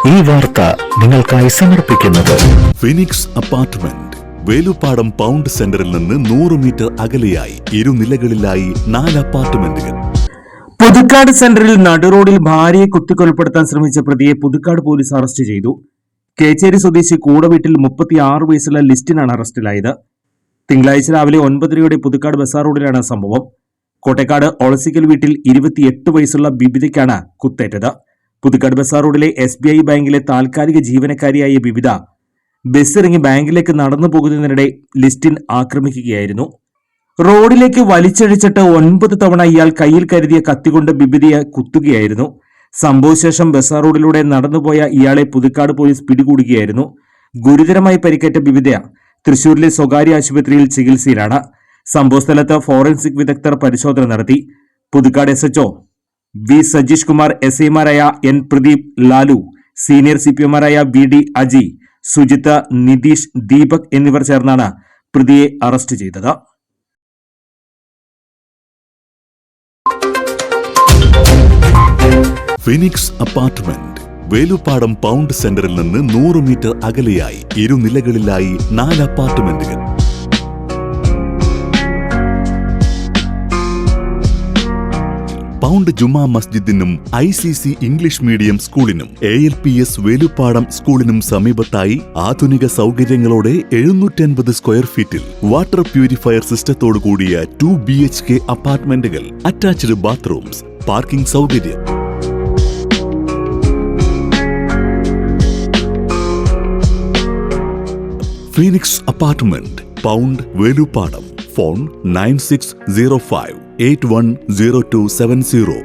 ഈ വാർത്ത നിങ്ങൾക്കായി സമർപ്പിക്കുന്നത് ഫിനിക്സ് അപ്പാർട്ട്മെന്റ്, വേലുപ്പാടം പൗണ്ട് സെന്ററിൽ നിന്ന് 100 മീറ്റർ അകലെയായി ഇരുനിലകളിലായി 4 അപ്പാർട്ട്മെന്റുകൾ. പുതുക്കാട് സെന്ററിൽ നടുറോഡിൽ ഭാര്യയെ കുത്തിക്കൊലപ്പെടുത്താൻ ശ്രമിച്ച പ്രതിയെ പുതുക്കാട് പോലീസ് അറസ്റ്റ് ചെയ്തു. കേച്ചേരി സ്വദേശി കൂടവീട്ടിൽ 36 വയസ്സുള്ള ലിസ്റ്റിനാണ് അറസ്റ്റിലായത്. തിങ്കളാഴ്ച രാവിലെ 9:30 പുതുക്കാട് ബസാർ റോഡിലാണ് സംഭവം. കോട്ടേക്കാട് ഒളസിക്കൽ വീട്ടിൽ 28 വയസ്സുള്ള ബിബിതയ്ക്കാണ് കുത്തേറ്റത്. പുതുക്കാട് ബസാർ റോഡിലെ SBI ബാങ്കിലെ താൽക്കാലിക ജീവനക്കാരിയായ ബിബിത ബസ്സിറങ്ങി ബാങ്കിലേക്ക് നടന്നു പോകുന്നതിനിടെ ലിസ്റ്റിൻ ആക്രമിക്കുകയായിരുന്നു. റോഡിലേക്ക് വലിച്ചഴിച്ചിട്ട് 9 തവണ ഇയാൾ കയ്യിൽ കരുതിയ കത്തികൊണ്ട് ബിബിതയെ കുത്തുകയായിരുന്നു. സംഭവശേഷം ബസാർ റോഡിലൂടെ നടന്നുപോയ ഇയാളെ പുതുക്കാട് പോലീസ് പിടികൂടുകയായിരുന്നു. ഗുരുതരമായി പരിക്കേറ്റ ബിബിത തൃശൂരിലെ സ്വകാര്യ ആശുപത്രിയിൽ ചികിത്സയിലാണ്. സംഭവസ്ഥലത്ത് ഫോറൻസിക് വിദഗ്ധർ പരിശോധന നടത്തി. പുതുക്കാട് SHO V സജീഷ് കുമാർ, SIമാരായ N പ്രദീപ്, ലാലു, സീനിയർ CPമാരായ VD അജി, സുജിത്ത്, നിതീഷ്, ദീപക് എന്നിവർ ചേർന്നാണ് പ്രതിയെ അറസ്റ്റ് ചെയ്തത്. ഫിനിക്സ് അപ്പാർട്ട്മെന്റ്, വേലുപ്പാടം പൗണ്ട് സെന്ററിൽ നിന്ന് 100 മീറ്റർ അകലെയായി ഇരുനിലകളിലായി 4 അപ്പാർട്ട്മെന്റുകൾ. പൗണ്ട് ജുമാ മസ്ജിദിനും ICC ഇംഗ്ലീഷ് മീഡിയം സ്കൂളിനും ALPS വേലുപ്പാടം സ്കൂളിനും സമീപത്തായി ആധുനിക സൗകര്യങ്ങളോടെ 750 സ്ക്വയർ ഫീറ്റിൽ വാട്ടർ പ്യൂരിഫയർ സിസ്റ്റത്തോടു കൂടിയ 2 BHK അപ്പാർട്ട്മെന്റുകൾ, അറ്റാച്ച്ഡ് ബാത്റൂംസ്, പാർക്കിംഗ് സൗകര്യം. Phoenix apartment, pound, Veluppadam. Phone 9605810270.